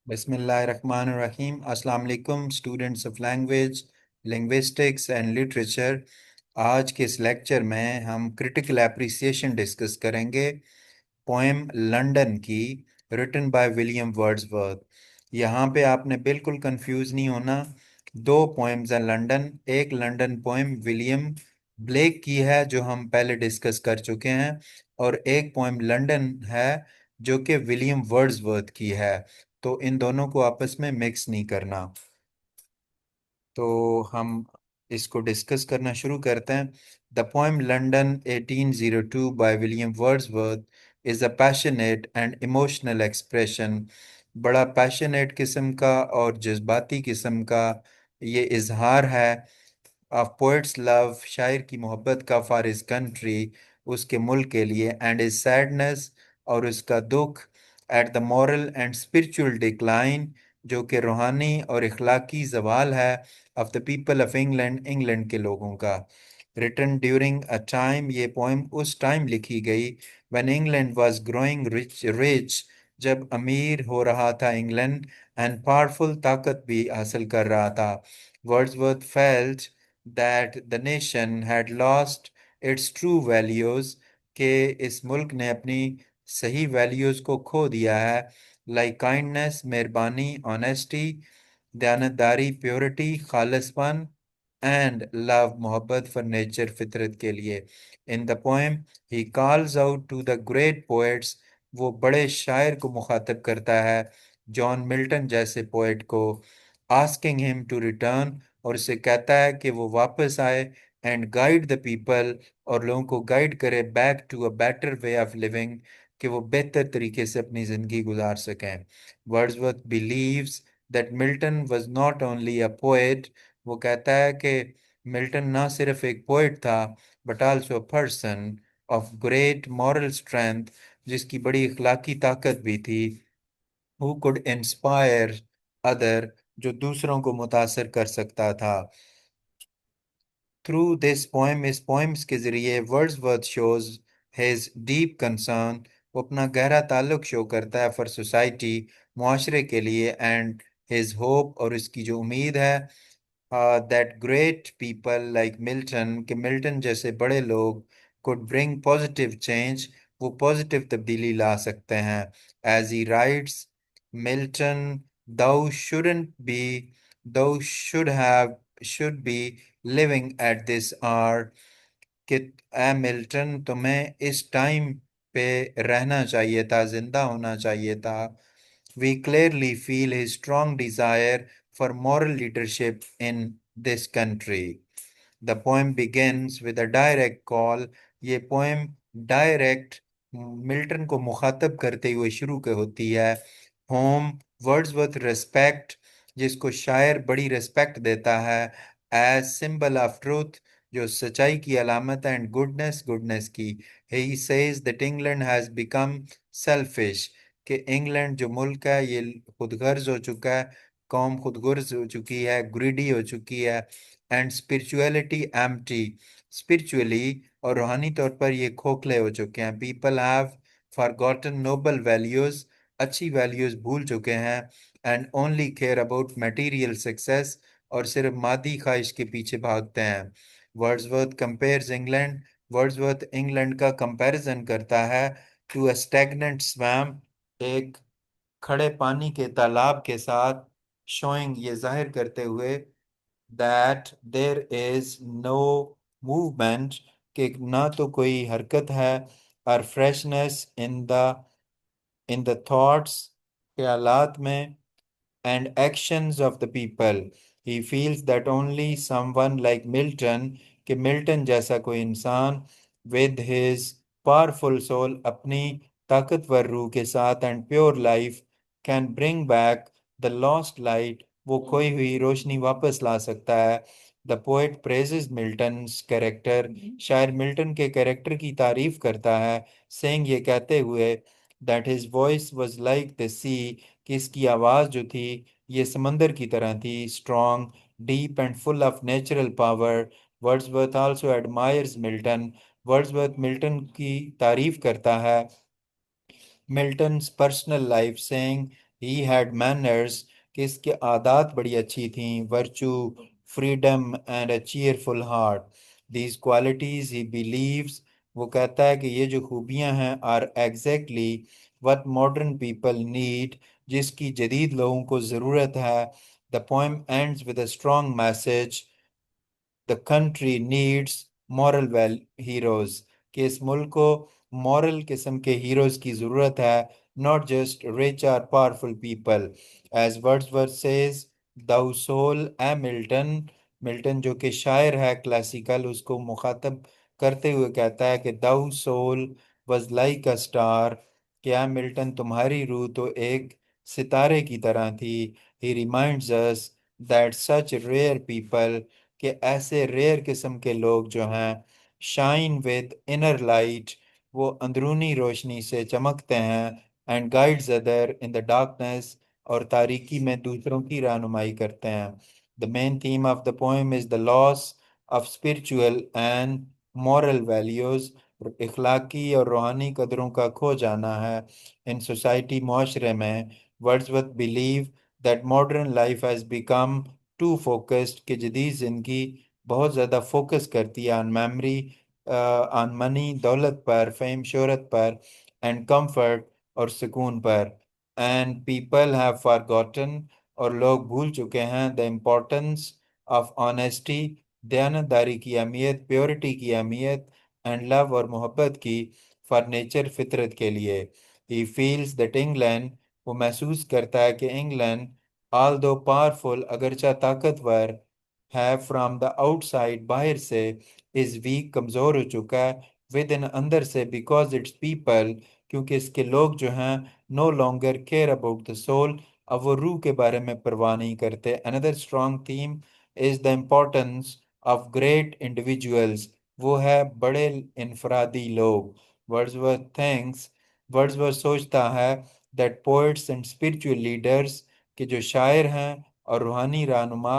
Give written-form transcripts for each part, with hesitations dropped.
बिस्मिल्लाहिर्रहमानिर्रहीम। अस्सलाम वालेकुम students of language, linguistics and literature. आज के इस लेक्चर में हम क्रिटिकल एप्रिसिएशन डिस्कस करेंगे पोएम लंदन की, रिटन बाय विलियम वर्ड्सवर्थ। यहाँ पे आपने बिल्कुल कंफ्यूज नहीं होना। दो पोएम्स हैं लंदन। एक लंदन पोएम विलियम ब्लेक की है जो हम पहले डिस्कस कर चुके हैं, और एक पोएम लंदन है जो कि विलियम वर्ड्सवर्थ की है। तो इन दोनों को आपस में मिक्स नहीं करना। तो हम इसको डिस्कस करना शुरू करते हैं। The poem London 1802 by William Wordsworth is a passionate and emotional expression. बड़ा पैशनेट किस्म का और जज्बाती किस्म का ये इजहार है ऑफ पोइट्स लव, शायर की मोहब्बत का फॉर हिज कंट्री, उसके मुल्क के लिए, एंड हिज सैडनेस, और उसका दुख, at the moral and spiritual decline, जो कि रूहानी और इखलाकी जवाल है, of the people of England, England के लोगों का। रिटन ड्यूरिंग अ टाइम, ये पोइम उस टाइम लिखी गई when England was growing rich, जब अमीर हो रहा था इंग्लैंड, एंड पावरफुल, ताकत भी हासिल कर रहा था। Wordsworth felt that the nation had lost its true values, के इस मुल्क ने अपनी सही वैल्यूज को खो दिया है, लाइक काइंडनेस, मेहरबानी, ऑनेस्टी, दयानतदारी, प्योरिटी, खालिसपन, एंड लव, मोहब्बत फॉर नेचर, फितरत के लिए। In the poem he calls out to the great poets, वो बड़े शायर को मुखातब करता है, जॉन मिल्टन जैसे पोएट को, आस्किंग हिम टू रिटर्न, और उसे कहता है कि वो वापस आए, एंड गाइड द पीपल, और लोगों को गाइड करे, back to a better way of living, कि वो बेहतर तरीके से अपनी ज़िंदगी गुजार सकें। Wordsworth believes that Milton was not only a poet, वो कहता है कि मिल्टन ना सिर्फ एक पोएट था, but also a person of great moral strength, जिसकी बड़ी इखलाकी ताकत भी थी, हु कुड इंस्पायर अदर, जो दूसरों को मुतासर कर सकता था। थ्रू दिस पोएम, इस पोएम्स के जरिए Wordsworth shows his deep concern, वो अपना गहरा ताल्लुक शो करता है फॉर सोसाइटी, मुआशरे के लिए, एंड हिज होप, और इसकी जो उम्मीद है, that great people like Milton, के मिल्टन जैसे बड़े लोग, कुड ब्रिंग पॉजिटिव चेंज, वो पॉजिटिव तब्दीली ला सकते हैं। As he writes Milton, thou shouldn't be, thou should be living at this hour, कि ए मिल्टन, तुम्हें इस टाइम पे रहना चाहिए था, जिंदा होना चाहिए था। We clearly feel his strong desire for moral leadership in this country. The poem begins with a direct call. ये पोएम डायरेक्ट मिल्टन को मुखातब करते हुए शुरू के होती है। होम, वर्ड्सवर्थ रिस्पेक्ट, जिसको शायर बड़ी रिस्पेक्ट देता है, एज सिंबल ऑफ ट्रूथ, जो सच्चाई की अलामत है, एंड गुडनेस, गुडनेस की। He says that England has become selfish, कि इंग्लैंड जो मुल्क है ये खुदगर्ज हो चुका है, कौम खुदगर्ज हो चुकी है, ग्रीडी हो चुकी है, एंड स्पिरिचुअलिटी एम्प्टी, स्पिरिचुअली और रूहानी तौर पर ये खोखले हो चुके हैं। People have forgotten noble values, अच्छी वैल्यूज भूल चुके हैं, and only care about material success, और सिर्फ मादी ख्वाहिश के पीछे भागते हैं। Wordsworth compares England, Wordsworth England का कंपैरिजन करता है टू अ स्टैग्नेंट स्वैम्प, एक खड़े पानी के तालाब के साथ, शोइंग, ये जाहिर करते हुए, that there is no movement, कि ना तो कोई हरकत है, और फ्रेशनेस इन द थॉट्स, ख्यालात में, and actions of the people. He feels that only someone like Milton, कि मिल्टन जैसा कोई इंसान, with his powerful soul, अपनी ताकतवर रूह के साथ, and pure life, can bring back the lost light, वो खोई हुई रोशनी वापस ला सकता है। The poet praises Milton's character, शायर मिल्टन के कैरेक्टर की तारीफ करता है, सेइंग, ये कहते हुए, that his voice was like the sea, कि इसकी आवाज़ जो थी ये समंदर की तरह थी, strong, deep and full of natural power. Wordsworth also admires Milton, Wordsworth Milton की तारीफ करता है, Milton's personal life, saying he had manners, कि इसके आदत बड़ी अच्छी थी, virtue, freedom and a cheerful heart. These qualities he believes, वो कहता है कि ये जो खूबियां हैं are exactly what modern people need, जिसकी जदीद लोगों को ज़रूरत है। The poem ends with a strong message, the country needs moral well heroes, कि इस मुल्क को मॉरल किस्म के हीरोज की जरूरत है, नॉट जस्ट रिच और powerful people. As Wordsworth says, thou soul a Milton, Milton जो कि शायर है क्लासिकल, उसको मुखातब करते हुए कहता है कि thou soul was like a star, क्या मिल्टन तुम्हारी रूह तो एक सितारे की तरह थी। He reminds us that such rare people, कि ऐसे रेयर किस्म के लोग जो हैं, शाइन विद इनर लाइट, वो अंदरूनी रोशनी से चमकते हैं, and guides other in the darkness, और तारीकी में दूसरों की रहनुमाई करते हैं। The main theme of the poem is the loss of spiritual and moral values, इखलाकी और रूहानी कदरों का खो जाना है इन सोसाइटी, माशरे में। Wordsworth believe that modern life has become too focused, कि जदीद जिंदगी बहुत ज़्यादा फोकस करती है ऑन मेमोरी, ऑन मनी, दौलत पर, फेम, शोहरत पर, एंड कंफर्ट, और सुकून पर। एंड पीपल हैव फॉरगॉटन, और लोग भूल चुके हैं, द इम्पोर्टेंस ऑफ ऑनेस्टी, दयानतदारी की अहमियत, प्योरिटी की अहमियत, एंड लव और मोहब्बत की, फॉर नेचर, फितरत के लिए। ही फील्स दैट इंग्लैंड, वो महसूस करता है कि इंग्लैंड, although powerful, अगरचा ताकतवर है, फ्रॉम द आउटसाइड, बाहर से, इज वीक, कमजोर हो चुका है, विद इन, अंदर से, बिकॉज इट्स पीपल, क्योंकि इसके लोग जो हैं, no longer care about the soul, अब वो रूह के बारे में परवाह नहीं करते। Another strong theme is the importance of great individuals, वो है बड़े इनफरादी लोग। वर्ड्सवर्थ थिंक्स, वर्ड्सवर्थ सोचता है, that poets and spiritual leaders, कि जो शायर हैं और रूहानी रहनुमा,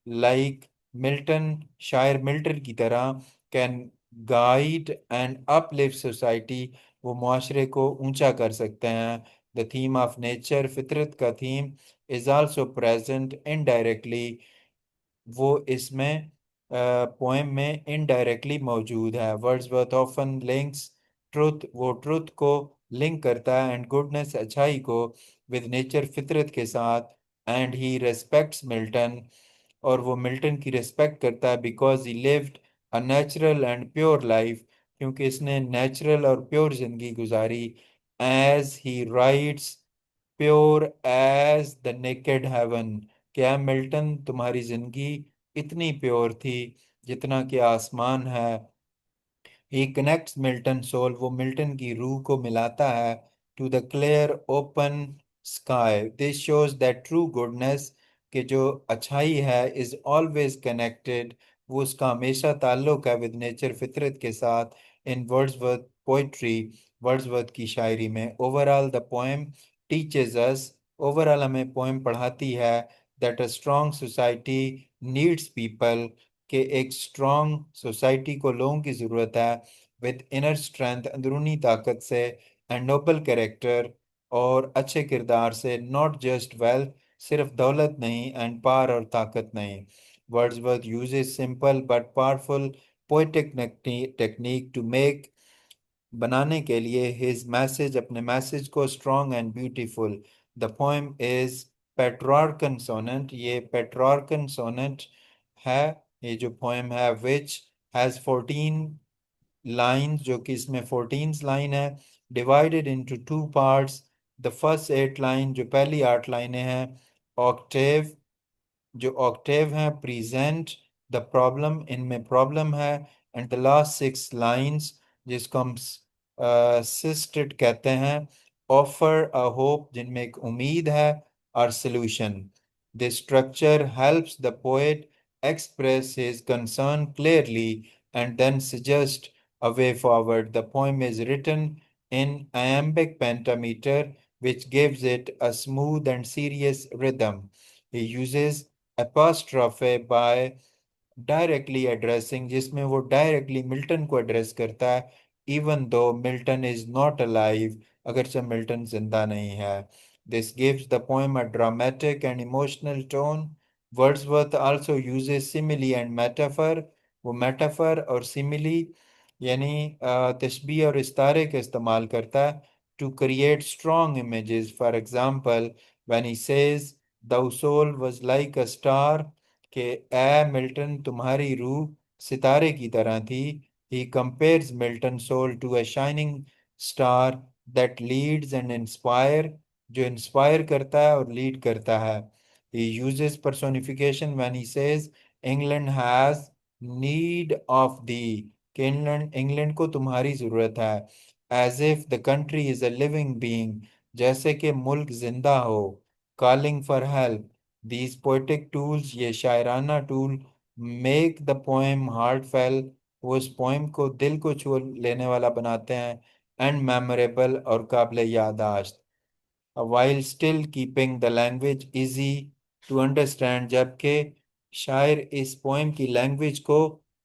लाइक मिल्टन, शायर मिल्टन की तरह, can guide and uplift society, वो मुआशरे को ऊंचा कर सकते हैं। द थीम ऑफ नेचर, फितरत का theme, is also present indirectly, वो इसमें पोएम में इनडायरेक्टली मौजूद है। वर्ड्सवर्थ ऑफन लिंक्स ट्रुथ, वो ट्रुथ को लिंक करता है, एंड गुडनेस, अच्छाई को, विद नेचर, फितरत के साथ। एंड ही रेस्पेक्ट्स मिल्टन, और वो मिल्टन की रिस्पेक्ट करता है, because he lived a natural and pure life, क्योंकि इसने नेचुरल और प्योर जिंदगी गुजारी। As he writes, pure as the naked heaven, क्या मिल्टन तुम्हारी जिंदगी इतनी प्योर थी जितना कि आसमान है। ही कनेक्ट्स मिल्टन सोल, वो मिल्टन की रूह को मिलाता है, to the clear open sky. This shows that true goodness, के जो अच्छाई है, इज ऑलवेज कनेक्टेड, वो उसका हमेशा ताल्लुक है, विद नेचर, फितरत के साथ। इन वर्ड्सवर्थ पोइट्री, वर्ड्सवर्थ की शायरी में। Overall the poem teaches us, overall हमें पोएम पढ़ाती है, that a strong society needs people, कि एक स्ट्रॉन्ग सोसाइटी को लोगों की ज़रूरत है, विद इनर स्ट्रेंथ, अंदरूनी ताकत से, एंड नोबल कैरेक्टर, और अच्छे किरदार से, नॉट जस्ट वेल्थ, सिर्फ दौलत नहीं, एंड पावर और ताकत नहीं। Wordsworth uses simple but powerful poetic technique to make, बनाने के लिए, हिज मैसेज, अपने मैसेज को, strong and beautiful. The poem is Petrarchan sonnet, ये पेट्रार्कन सोनेट है, ये जो पोएम है, विच हैज 14 लाइन, जो कि इसमें 14 लाइन है, divided into two parts. The first 8 line, जो पहली 8 लाइनें हैं, ऑक्टेव, जो ऑक्टेव है, प्रेजेंट द प्रॉब्लम, इनमें प्रॉब्लम है, एंड द लास्ट 6 लाइंस, जिसको हम सिस्टेड कहते हैं, ऑफर अ होप, जिनमें एक उम्मीद है, और solution. This structure helps the poet express his concern clearly and then suggest a way forward. The poem is written in iambic pentameter, which gives it a smooth and serious rhythm. He uses apostrophe by directly addressing, जिसमें वो directly Milton को address करता है, even though Milton is not alive, अगरचे Milton जिंदा नहीं है। This gives the poem a dramatic and emotional tone. Wordsworth also uses simile and metaphor. वो metaphor और simile यानी तशबीह और इस्तारे का इस्तेमाल करता है to create strong images. For example, when he says, "Thou soul was like a star," कि ए Milton तुम्हारी रूह सितारे की तरह थी. He compares Milton's soul to a shining star that leads and inspires, जो इंस्पायर करता है और लीड करता है. He uses personification when he says England has need of thee, कि इंग्लैंड को तुम्हारी जरूरत है. As if the country is a living being, जैसे कि मुल्क जिंदा हो. Calling for help. These poetic tools, ये शायराना tool, make the poem heartfelt, वो उस पोइम को दिल को छू लेने वाला बनाते हैं, एंड मेमोरेबल और काबिल याददाश्त, while still keeping the language easy to understand, जबकि शायर इस पोएम की लैंग्वेज को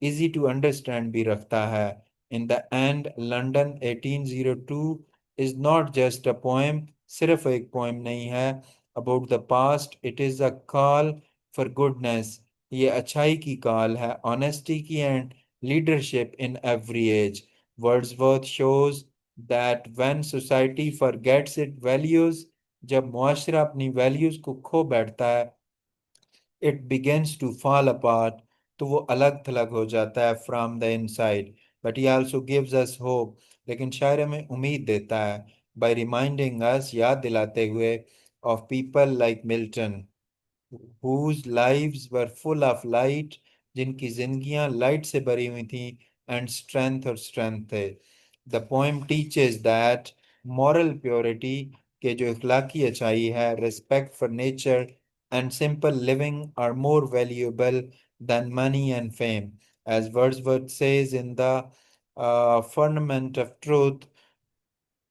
easy to understand भी रखता है. In the end, London 1802 is not just a poem, सिर्फ एक पोएम नहीं है. About the past, it is a call for goodness. ये अच्छाई की कॉल है, honesty की, and leadership in every age. Wordsworth shows that when society forgets its values, जब मुआशरा अपनी वैल्यूज को खो बैठता है, it begins to fall apart, तो वो अलग थलग हो जाता है from the inside. But he also gives us hope, लेकिन शायर हमें उम्मीद देता है by reminding us, याद दिलाते हुए, of people like Milton, whose lives were full of light, जिनकी जिंदगियां लाइट से भरी हुई थी, and strength और strength थे. The poem teaches that moral purity, के जो इखलाकी अच्छाई है, respect for nature and simple living are more valuable than money and fame. As Wordsworth says in the Fundament of Truth,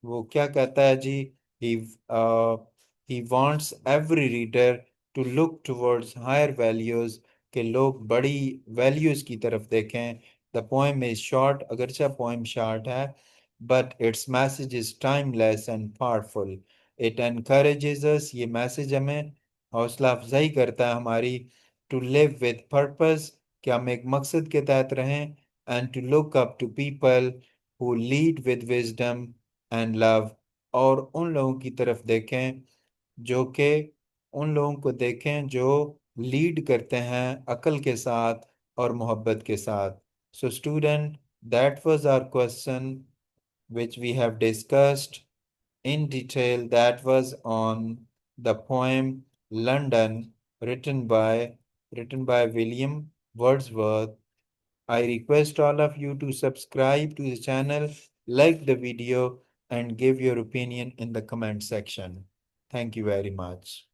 वो क्या कहता है जी? he uh, he wants every reader to look towards higher values, के लोग बड़ी values की तरफ देखें. The poem is short, अगरचे poem short है, but its message is timeless and powerful. It encourages us, ये message हमें हौसला अफजाई करता है हमारी, to live with purpose, कि हम एक मकसद के तहत रहें, and to look up to people who lead with wisdom and love, और उन लोगों की तरफ देखें जो कि उन लोगों को देखें जो लीड करते हैं अकल के साथ और मोहब्बत के साथ. So student, that was our question which we have discussed in detail. That was on the poem London, written by William Wordsworth. I request all of you to subscribe to the channel, like the video, and give your opinion in the comment section. Thank you very much.